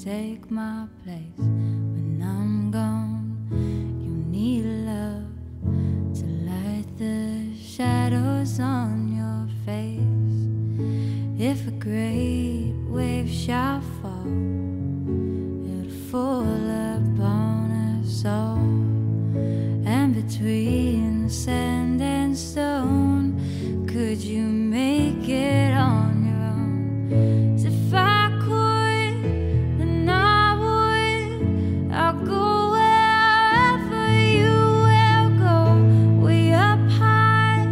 take my place when I'm gone. You need love to light the shadows on your face. If a great wave shall fall, it'll fall upon us all. And between the sand and stone, could you make it on your own? 'Cause if I could, then I would. I'll go wherever you will go, way up high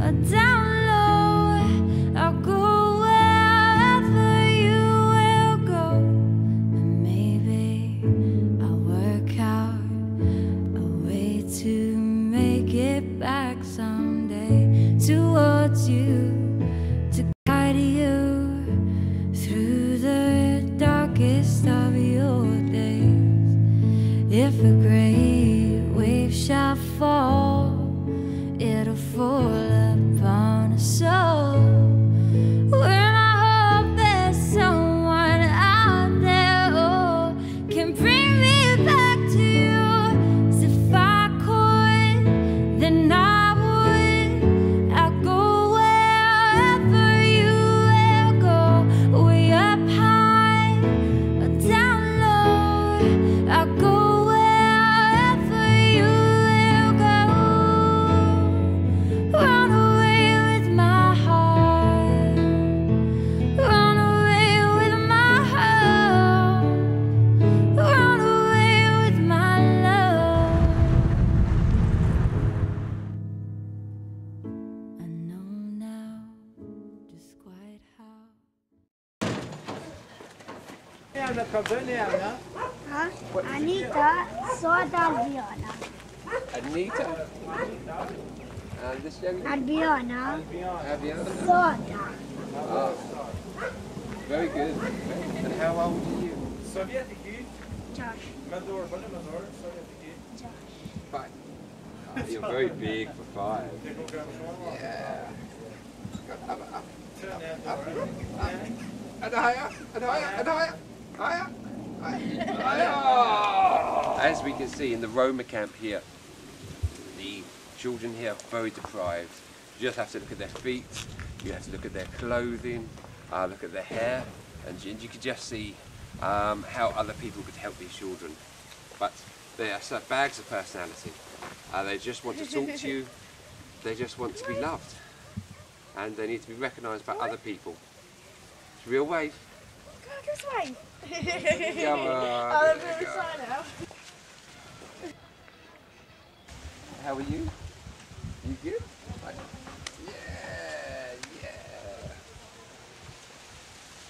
or down low. I'll go wherever you will go, and maybe I'll work out a way to make it back someday towards you, to guide you through the darkest of your days. If a great wave shall fall, it'll fall upon us all. When I hope there's someone out there who can bring me back to you. 'Cause if I could, then I would. I'll go wherever you will go, way up high or down low. I'll go wherever you will go. Run away with my heart, run away with my heart, run away with my love. I know now just quite how. Anita, soda Albiona. Anita? And this young Albiona, Aviana? soda. Oh, very good. And how old are you? Josh. Five. Oh, you're very big for 5. Yeah. Up. And higher, and higher, and higher, higher. As we can see in the Roma camp here, the children here are very deprived. You just have to look at their feet, you have to look at their clothing, look at their hair, and you can just see how other people could help these children. But they are such bags of personality. They just want to talk to you, they just want to be loved, and they need to be recognised by other people. It's a real wave. This way. Come on. Oh, they're the sign now. How are you? You good? Yeah.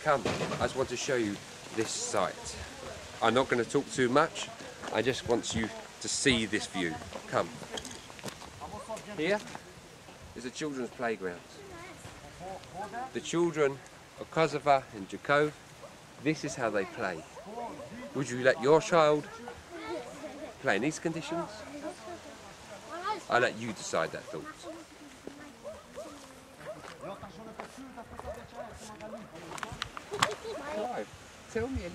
Come, I just want to show you this site. I'm not going to talk too much. I just want you to see this view. Come. Here is a children's playground. The children of Kosovo and Gjkova, this is how they play. Would you let your child play in these conditions? I'll let you decide that thought. So, tell me a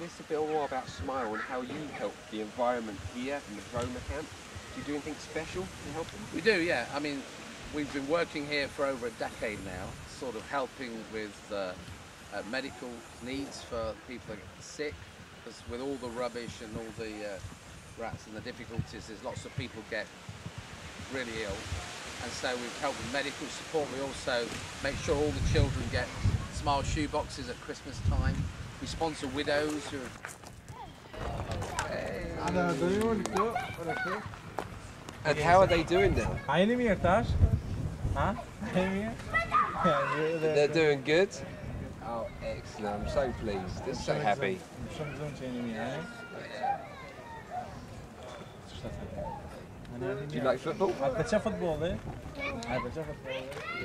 little bit more about Smile and how you help the environment here in the Roma camp. Do you do anything special to help them? We do, yeah. I mean, we've been working here for over a decade now, sort of helping with medical needs for people that get sick. Because with all the rubbish and all the rats and the difficulties, there's lots of people get really ill. And so we've helped with medical support. We also make sure all the children get Smile shoe boxes at Christmas time. We sponsor widows who And how are they doing now? They're doing good? Oh, excellent. I'm so pleased. They're so happy. Do you like football?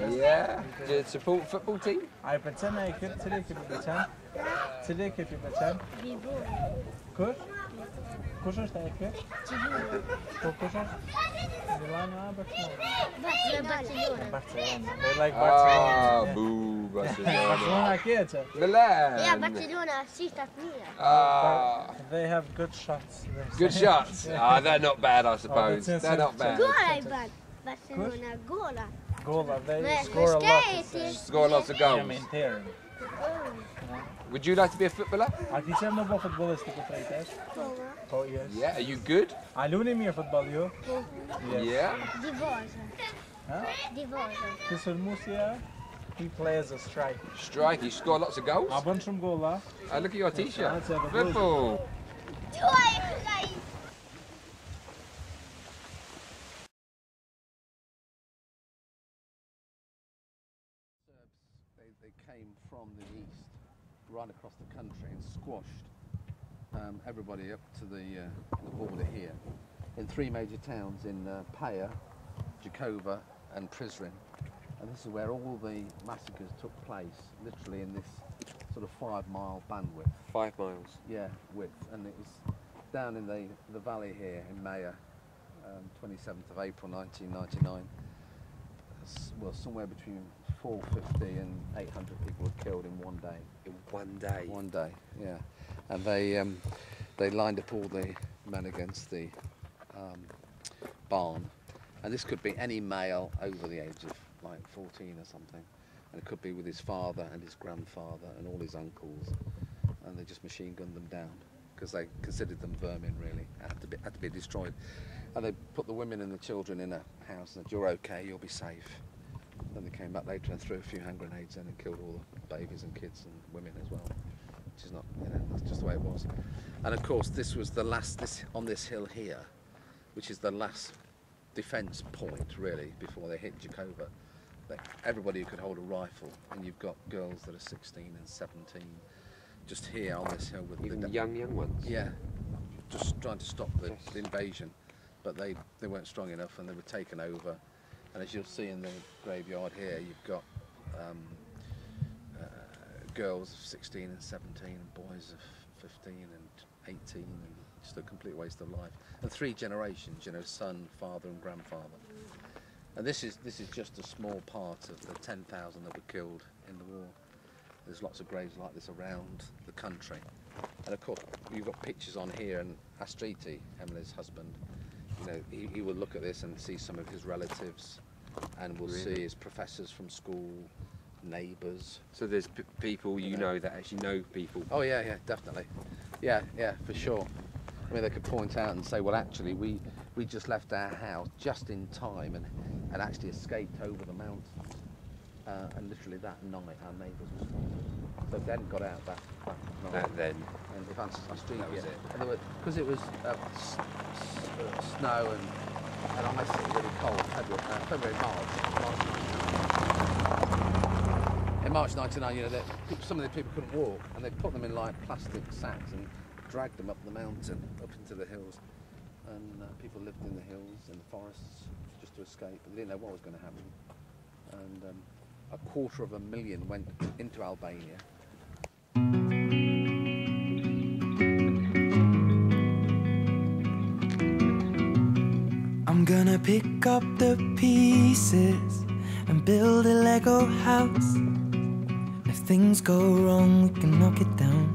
Yeah. Do you support football team? Kush është e kjo? Po kush është? Milano a Barcelona? Barcelona. Barcelona. They like Barcelona. Ah, yeah. boo, Barcelona. Barcelona kjeqe. Milan. Yeah, Barcelona, sisters mia. Ah, They have good shots. they good say. shots. Yeah. Ah, they're not bad, I suppose. that's They're not it. bad. Gola i ban. Barcelona, gola. Gola, they Men score a lot. they say. Score lots of Yeah, goals. men tjerën. Would you like to be a footballer? A ti qenë në bo futbolist të këtrejtesh? Po, yes. Yeah. Are you good? A luni mirë futbol ju? Yes. Yeah. Divosa. Huh? Divosa. Ti Sulmusia, he plays a striker. Strike. You score lots of goals. A bën shumë golla. Oh, look at your T-shirt. That's it, the Football. They came from the east, right across the country, and squashed everybody up to the border here, in 3 major towns in Paya, Gjkova, and Prizren. And this is where all the massacres took place, literally in this sort of 5-mile bandwidth. 5 miles. Yeah, width, and it was down in the valley here in Maya, 27th of April 1999. Well, somewhere between 450 and 800 people were killed in one day. In one day. One day, yeah. And they lined up all the men against the barn, and this could be any male over the age of like 14 or something, and it could be with his father and his grandfather and all his uncles, and they just machine gunned them down because they considered them vermin, really. Had to be destroyed. And they put the women and the children in a house and said, "You're okay, you'll be safe." Then they came back later and threw a few hand grenades in and killed all the babies and kids and women as well, which is not, you know, that's just the way it was. And of course, this was the last, on this hill here, which is the last defence point really before they hit Gjkova. Everybody who could hold a rifle, and you've got girls that are 16 and 17 just here on this hill with Even the young ones. Yeah, just trying to stop the invasion, but they weren't strong enough and they were taken over. And as you'll see in the graveyard here, you've got girls of 16 and 17 and boys of 15 and 18, and just a complete waste of life. And 3 generations, you know, son, father and grandfather. And this is just a small part of the 10,000 that were killed in the war. There's lots of graves like this around the country. And of course, you've got pictures on here, and Astriti, Emily's husband, you know, he will look at this and see some of his relatives, and we'll see his professors from school, neighbours. So there's people you know that actually know people. Oh yeah, yeah, definitely. Yeah, yeah, for sure. I mean, they could point out and say, well, actually, we just left our house just in time and actually escaped over the mountains. And literally that night, our neighbours were spotted. So they hadn't got out that night. That then. And if our street, That was it. And there were, because it was snow and icy, really cold. February, March 99. In March 99, you know, some of the people couldn't walk, and they put them in like plastic sacks and dragged them up the mountain, up into the hills. And people lived in the hills, in the forests, just to escape. And they didn't know what was going to happen. And 250,000 went into Albania. I'm gonna pick up the pieces and build a Lego house. If things go wrong, we can knock it down.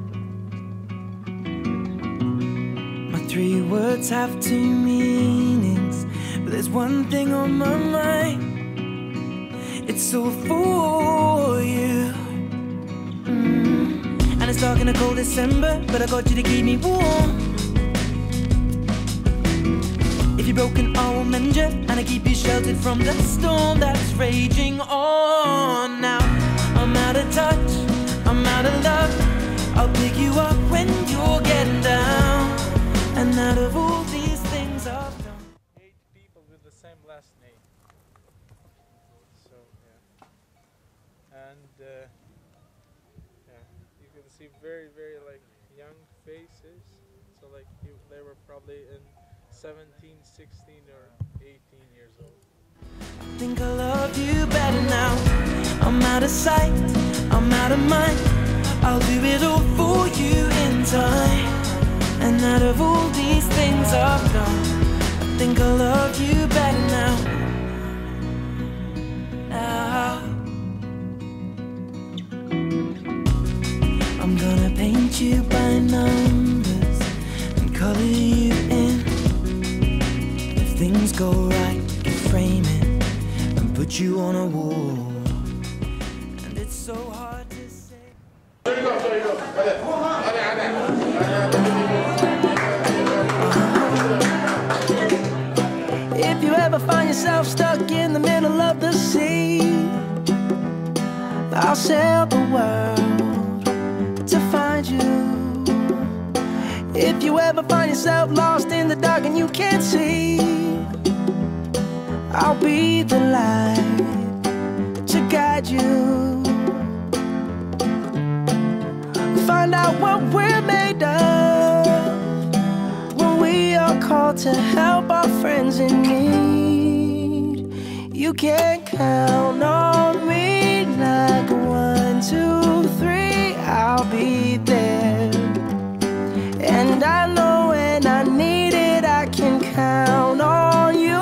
My 3 words have 2 meanings, but there's one thing on my mind. It's all for you. And it's dark in a cold December, but I got you to keep me warm. If you're broken, I will mend you, and I keep you sheltered from the storm that's raging on. Now I'm out of touch, I'm out of love. I'll pick you up when you're getting down. And out of all these things I've done, 8 people with the same last name. So yeah, and yeah, you can see very like young faces. So like they were probably in 17, 16 or 18 years old. I think I love you better now. I'm out of sight, I'm out of mind. I'll do it all for you in time. And And out of all these things I've done, I think I love you better now. I'm gonna paint you by numbers and color you in. If things go right, we can frame it and put you on a wall. And it's so hard to say. If you ever find yourself stuck in the middle of the sea, I'll sail the world to find you. If you ever find yourself lost in the dark and you can't see, I'll be the light to guide you. Find out what we're made of when we are called to help our friends in need. You can count on me like 1, 2, 3, I'll be there. And I know when I need it, I can count on you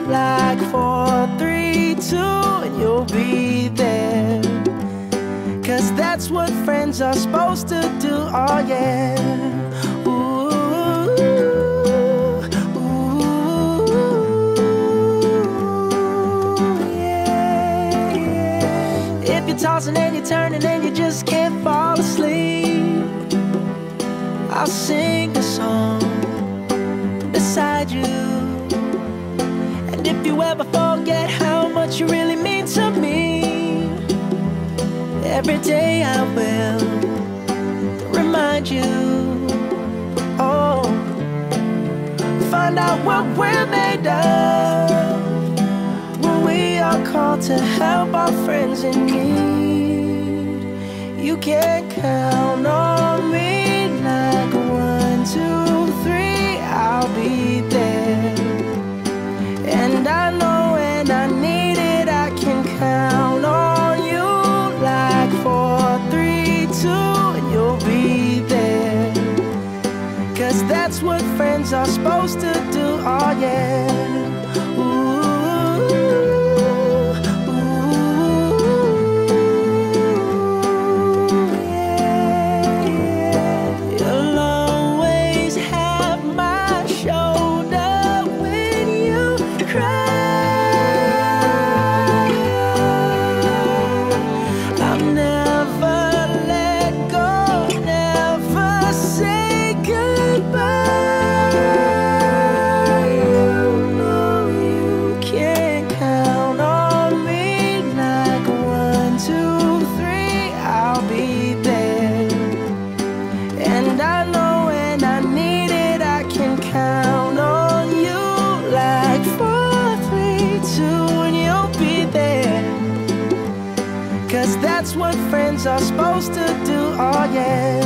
like 4, 3, 2, and you'll be there. 'Cause that's what friends are supposed to do, oh yeah. Ooh, ooh, yeah, yeah. If you're tossing and you're turning and you just can't fall asleep, I'll sing a song beside you. And if you ever forget how much you really mean to me, every day I will remind you. Oh, find out what we're made of when we are called to help our friends in need. You can count on me like 1, 2, 3, I'll be there. And I know when I need it, I can count on you like 4, 3, 2, and you'll be there. 'Cause that's what friends are supposed to do, oh yeah. Ooh, yeah, yeah. You'll always have my shoulder when you cry. I'll never let go, never say goodbye. You know you can count on me like 1, 2, 3, I'll be there. And I know when I need it, I can count on you like 4, 3, 2, and you'll be there. 'Cause that's what friends are supposed to do, oh yeah.